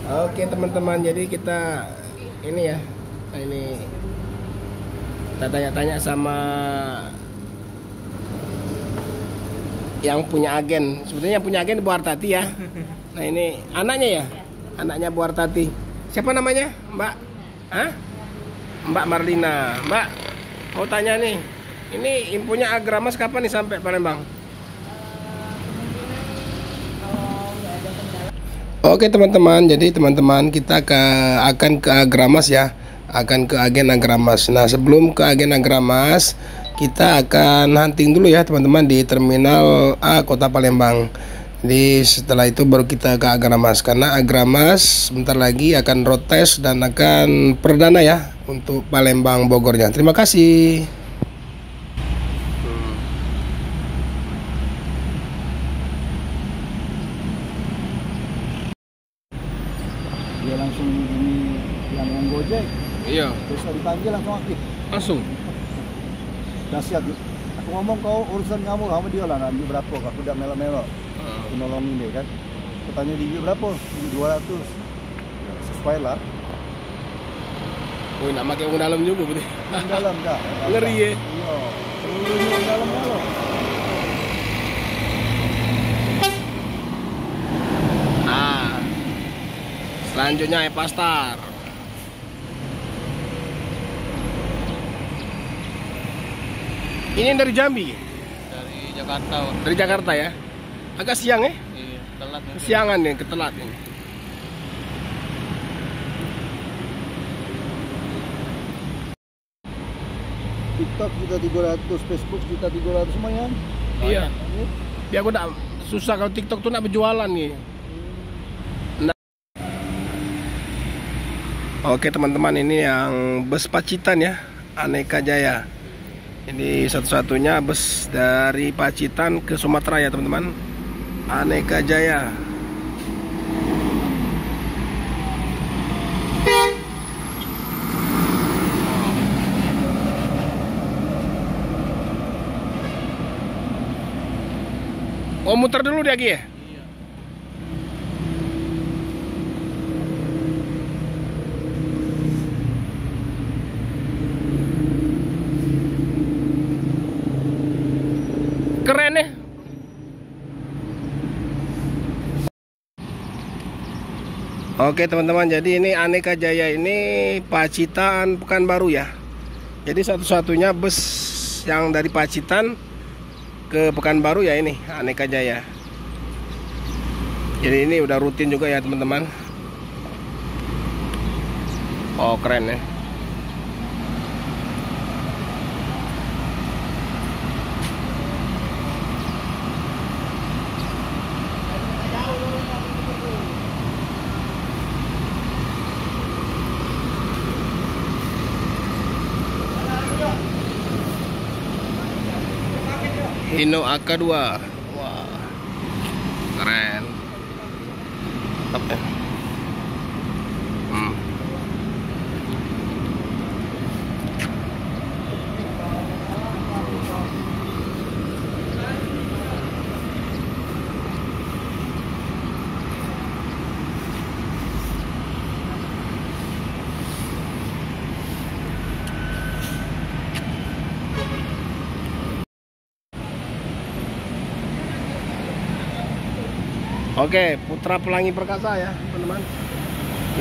Oke teman-teman, jadi kita ini ya, ini kita tanya-tanya sama yang punya agen. Sebetulnya yang punya agen Bu Artati ya. Nah ini anaknya ya, anaknya Bu Artati. Siapa namanya, Mbak? Hah? Mbak Marlina. Mbak, mau tanya nih, ini infonya Agramas kapan nih sampai Palembang? Oke teman-teman, jadi teman-teman kita akan ke Agramas ya, akan ke agen Agramas. Nah sebelum ke agen Agramas, kita akan hunting dulu ya teman-teman di Terminal A Kota Palembang. Jadi setelah itu baru kita ke Agramas, karena Agramas sebentar lagi akan road test dan akan perdana ya untuk Palembang Bogornya. Terima kasih. Dia langsung ini yang Gojek, Iya, bisa dipanggil langsung aktif. langsung. Dahsyat. Aku ngomong kau urusan kamu lah sama dia lah, nanti berapa? Aku udah melo-melo. Aku nolongin dia kan. Aku tanya dia berapa? 200. Sesuai lah. Wih, nak pakai dalam juga berarti. Yang dalam dah. Ngeri ya. Iya. Terus yang dalam lo. Nah, selanjutnya Epastar. Ini dari Jambi, Dari Jakarta. dari Jakarta ya. Agak siang ya, Iya, telat ya. kesiangan nih, ketelat ini. TikTok juta 300, Facebook juta 300 lumayan. Iya. Biar aku tak susah kalau TikTok tuh nak berjualan nih. Nah. Oke teman-teman, ini yang bus Pacitan ya, Aneka Jaya. Ini satu-satunya bus dari Pacitan ke Sumatera ya teman-teman, Aneka Jaya. Oh muter dulu dia Ki ya? Iya. Keren ya. Oke teman-teman, jadi ini Aneka Jaya ini Pacitan Pekanbaru ya. Jadi satu-satunya bus yang dari Pacitan ke Pekanbaru ya ini Aneka Jaya. Jadi ini udah rutin juga ya teman-teman. Oh keren ya. Hino AK2. Wah. Keren. Mantap ya. Oke, Putra Pelangi Perkasa ya, teman-teman.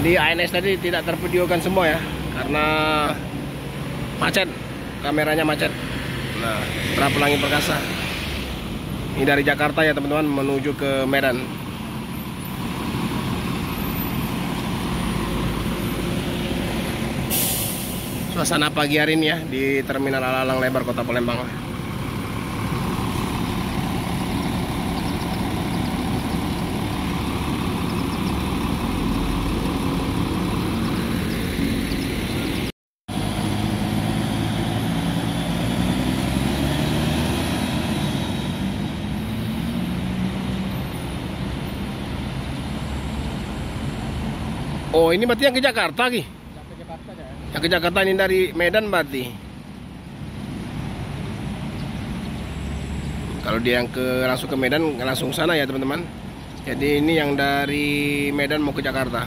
Jadi ANS tadi tidak tervideokan semua ya, karena macet, kameranya macet. Nah, Putra Pelangi Perkasa. Ini dari Jakarta ya, teman-teman, menuju ke Medan. Suasana pagi hari ini ya di Terminal Alalang Lebar Kota Palembang. Oh ini berarti yang ke Jakarta Ki? Yang ke Jakarta ya. Yang ke Jakarta ini dari Medan berarti. Kalau dia yang langsung ke Medan langsung sana ya teman-teman. Jadi ini yang dari Medan mau ke Jakarta.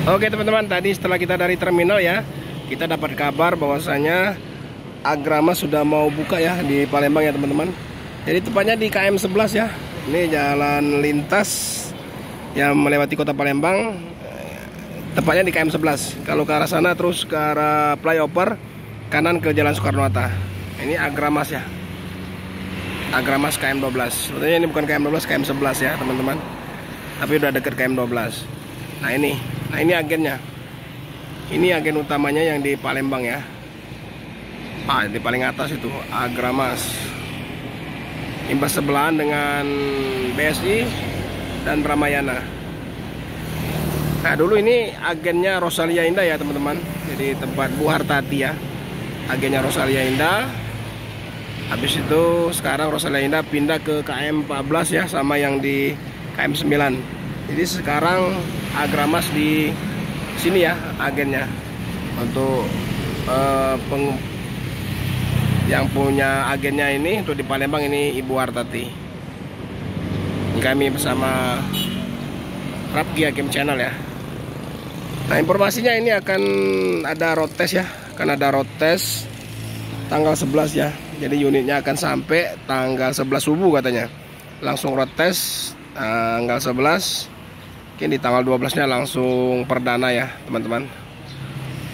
Oke teman-teman, tadi setelah kita dari terminal ya, kita dapat kabar bahwasanya Agramas sudah mau buka ya di Palembang ya teman-teman. Jadi tepatnya di KM 11 ya. Ini jalan lintas yang melewati kota Palembang. Tepatnya di KM 11. Kalau ke arah sana terus ke arah flyover kanan ke Jalan Soekarno-Hatta. Ini Agramas ya. Agramas KM 12. Sebetulnya ini bukan KM 12, KM 11 ya teman-teman. Tapi udah deket KM 12. Nah ini agennya. Ini agen utamanya yang di Palembang ya. Di paling atas itu Agramas. Imbas sebelahan dengan BSI dan Ramayana. Nah dulu ini agennya Rosalia Indah ya teman-teman. Jadi tempat Bu Hartati ya. Agennya Rosalia Indah. Habis itu sekarang Rosalia Indah pindah ke KM 14 ya, sama yang di KM 9. Jadi sekarang Agramas di sini ya agennya. Untuk yang punya agennya ini untuk di Palembang ini Ibu Hartati. Kami bersama Rapki Hakim Channel ya. Nah informasinya ini akan ada road test ya, akan ada road test tanggal 11 ya. Jadi unitnya akan sampai tanggal 11 subuh katanya. Langsung road test tanggal 11. Mungkin di tanggal 12 nya langsung perdana ya teman-teman.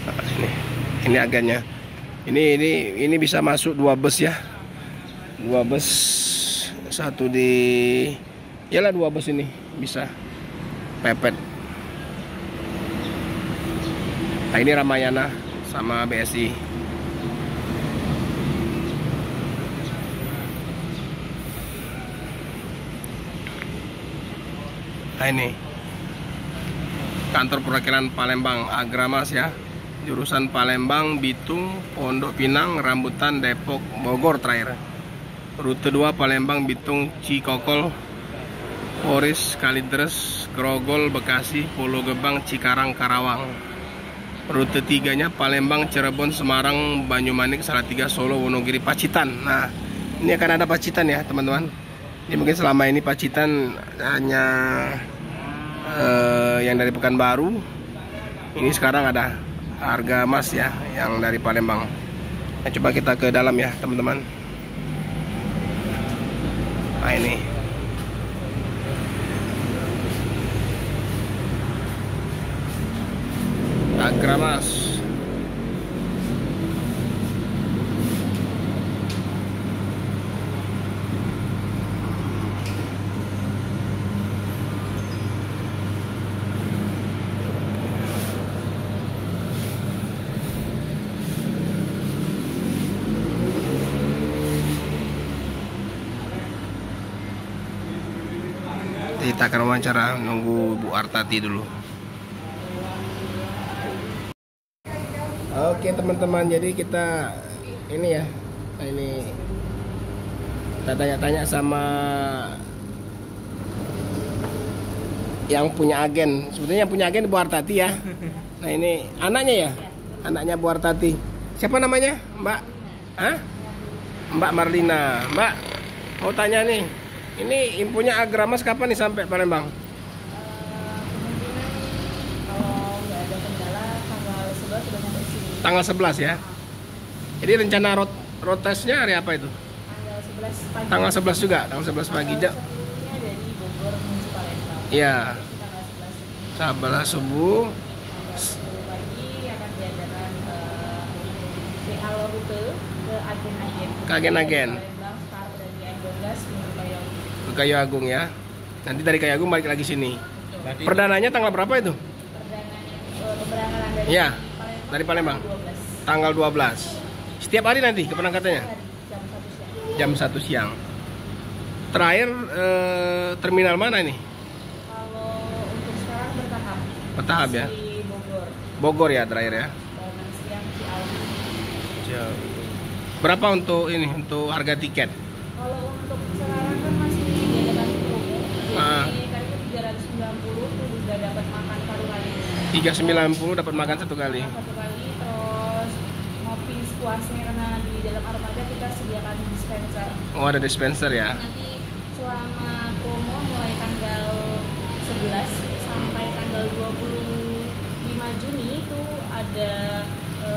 Nah, ini agennya. Ini bisa masuk 2 bus ya. 2 bus, satu di yalah 2 bus ini bisa pepet. Nah ini Ramayana sama BSI. Nah ini kantor perwakilan Palembang Agramas ya. Jurusan Palembang, Bitung, Pondok Pinang, Rambutan, Depok, Bogor terakhir. Rute 2 Palembang, Bitung, Cikokol, Poris, Kalideres, Grogol, Bekasi, Pulau Gebang, Cikarang, Karawang. Rute 3-nya Palembang, Cirebon, Semarang, Banyumanik, Salatiga, Solo, Wonogiri, Pacitan. Nah, ini akan ada Pacitan ya, teman-teman. Jadi mungkin selama ini Pacitan hanya yang dari Pekanbaru. Ini sekarang ada Agramas ya, yang dari Palembang. Nah, coba kita ke dalam ya, teman-teman. Nah, ini. Agramas. Kita akan wawancara, nunggu Bu Hartati dulu. Oke teman-teman, jadi kita ini ya, ini kita tanya-tanya sama yang punya agen. Sebetulnya yang punya agen Bu Hartati ya. Nah ini anaknya ya, anaknya Bu Hartati. Siapa namanya, Mbak? Hah? Mbak Marlina. Mbak, mau tanya nih. Ini infonya Agramas kapan nih sampai Palembang? Kalau nggak ada kendala tanggal 11 sudah sampai sini. Tanggal 11 ya. Jadi rencana road testnya hari apa itu? Tanggal 11 pagi. Tanggal 11 juga, tanggal 11 pagi. Sebelumnya dari Bogor menuju Palembang. Iya. Tanggal 11 subuh. tanggal 10 pagi akan diadakan alur rute ke agen-agen. Ke agen-agen. Palembang start dari N12 menuju Kayu. Ke Kayu Agung ya. Nanti dari Kayu Agung balik lagi sini. Berarti Perdananya tanggal berapa itu? Perdananya keberangkatan dari Iya, Palembang. dari Palembang. 12 Tanggal 12. Setiap hari nanti keberangkatannya? hari jam 1 siang. Jam 1 siang. Terakhir terminal mana ini? Kalau untuk sekarang bertahap. Bertahap ya. Di Bogor. Bogor ya terakhir ya. Dan siang Ciawi. Berapa untuk ini, untuk harga tiket? Kalau untuk sekarang kan masih diadakan promo. Ah. Jadi tarifnya 390 tuh udah dapat makan satu kali. 390 dapat makan satu kali. Satu kali terus ngopi sepuasnya karena di dalam armada kita sediakan dispenser. Oh ada dispenser ya. Nanti selama promo mulai tanggal 11 sampai tanggal 25 Juni itu ada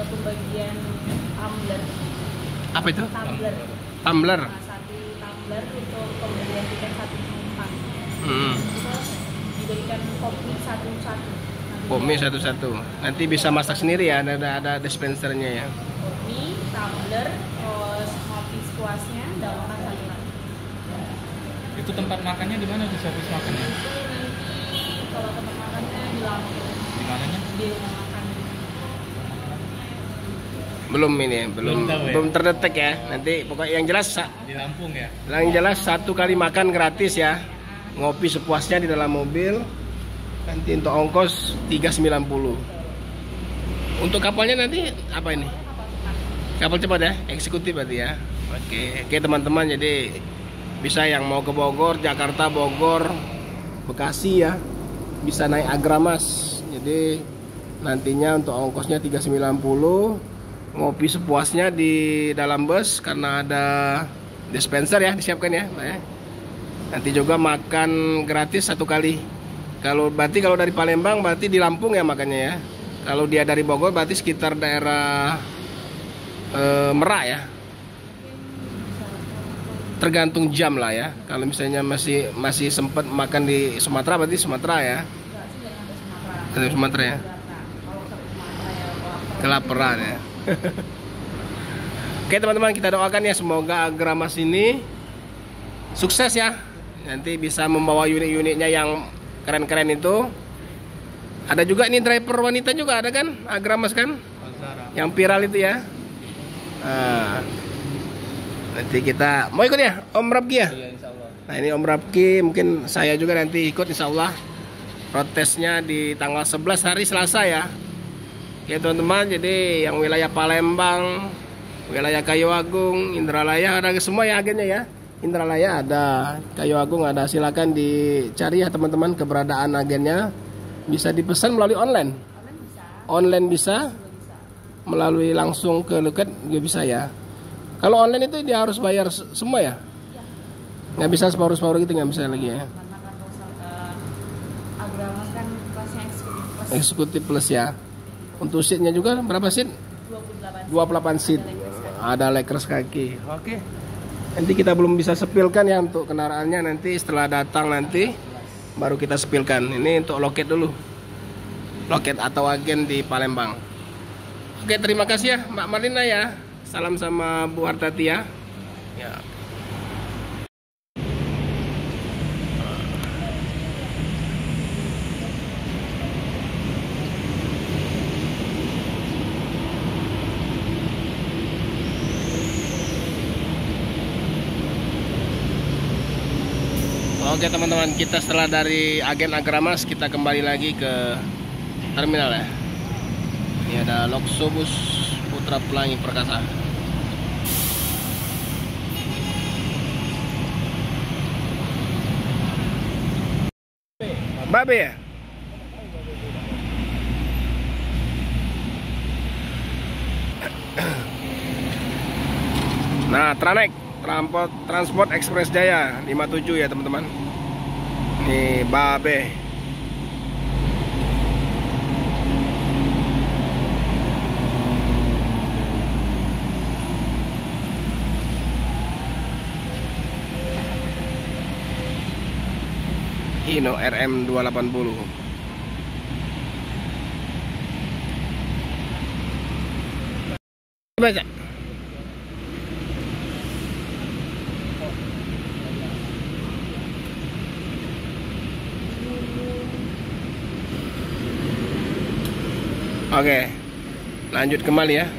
pembagian tumbler. Apa itu? Tumbler. Tumbler. Nah, 1 tumbler untuk pembelian tiket 1 penumpang. Terus diberikan kopi satu-satu. Kopi satu-satu. Nanti bisa masak sendiri ya, ada dispensernya ya. Kopi, tumbler, terus ngopi sepuasnya, dan makan satu lagi. Itu tempat makannya di mana tuh servis makannya? Itu nanti kalau tempat makannya di Lampung. Di mananya? Di rumah makan. Belum ini, belum Belum tahu ya? belum terdetek ya. Nanti pokoknya yang jelas Di Lampung ya? satu kali makan gratis ya. Ngopi sepuasnya di dalam mobil. Nanti untuk ongkos 390. Untuk kapalnya nanti apa ini? Kapal cepat ya, eksekutif berarti ya. Oke teman-teman, jadi bisa yang mau ke Bogor, Jakarta, Bogor, Bekasi ya, bisa naik Agramas. Jadi nantinya untuk ongkosnya 390. Ngopi sepuasnya di dalam bus karena ada dispenser ya, disiapkan ya, Pak ya. Nanti juga makan gratis 1 kali. Kalau dari Palembang berarti di Lampung ya makannya ya. Kalau dia dari Bogor berarti sekitar daerah Merak ya. Tergantung jam lah ya. Kalau misalnya masih sempat makan di Sumatera berarti Sumatera ya. Enggak sih, jangan ada Sumatera. Ada Sumatera ya. Kalau ke Sumatera ya Kelaparan ya. Oke teman-teman, kita doakan ya semoga Agramas ini sukses ya. Nanti bisa membawa unit-unitnya yang keren-keren itu. Ada juga ini driver wanita juga ada kan, Agramas kan, yang viral itu ya. Nah, nanti kita mau ikut ya Om Rabki ya. Iya, insya Allah. Nah ini Om Rabki, mungkin saya juga nanti ikut insya Allah. Protesnya di tanggal 11 hari Selasa ya. Ya teman-teman, jadi yang wilayah Palembang, wilayah Kayu Agung, Indralaya ada semua ya agennya ya. Indralaya ada, Kayu Agung ada, silakan dicari ya teman-teman keberadaan agennya. Bisa dipesan melalui online. Online bisa, melalui langsung ke loket juga bisa ya. Kalau online itu dia harus bayar semua ya? Nggak bisa separuh-separuh gitu, nggak bisa lagi ya. Karena kan Agramas kan kelasnya eksekutif. Eksekutif plus ya. Untuk seatnya juga berapa seat? 28 seat. Ada Lakers kaki. Oke. Nanti kita belum bisa sepilkan ya untuk kendaraannya, nanti setelah datang nanti baru kita sepilkan. Ini untuk loket dulu. Loket atau agen di Palembang. Oke, terima kasih ya Mbak Marlina ya. Salam sama Bu Hartati ya. Ya. Oke teman-teman, kita setelah dari agen Agramas kita kembali lagi ke terminal ya. Ini ada Loksobus Putra Pelangi Perkasa. Babe ya? Nah, Tranek Transport Express Jaya 57 ya teman-teman. Nih Babe. Hino RM 280. Baca. Oke, lanjut kembali ya.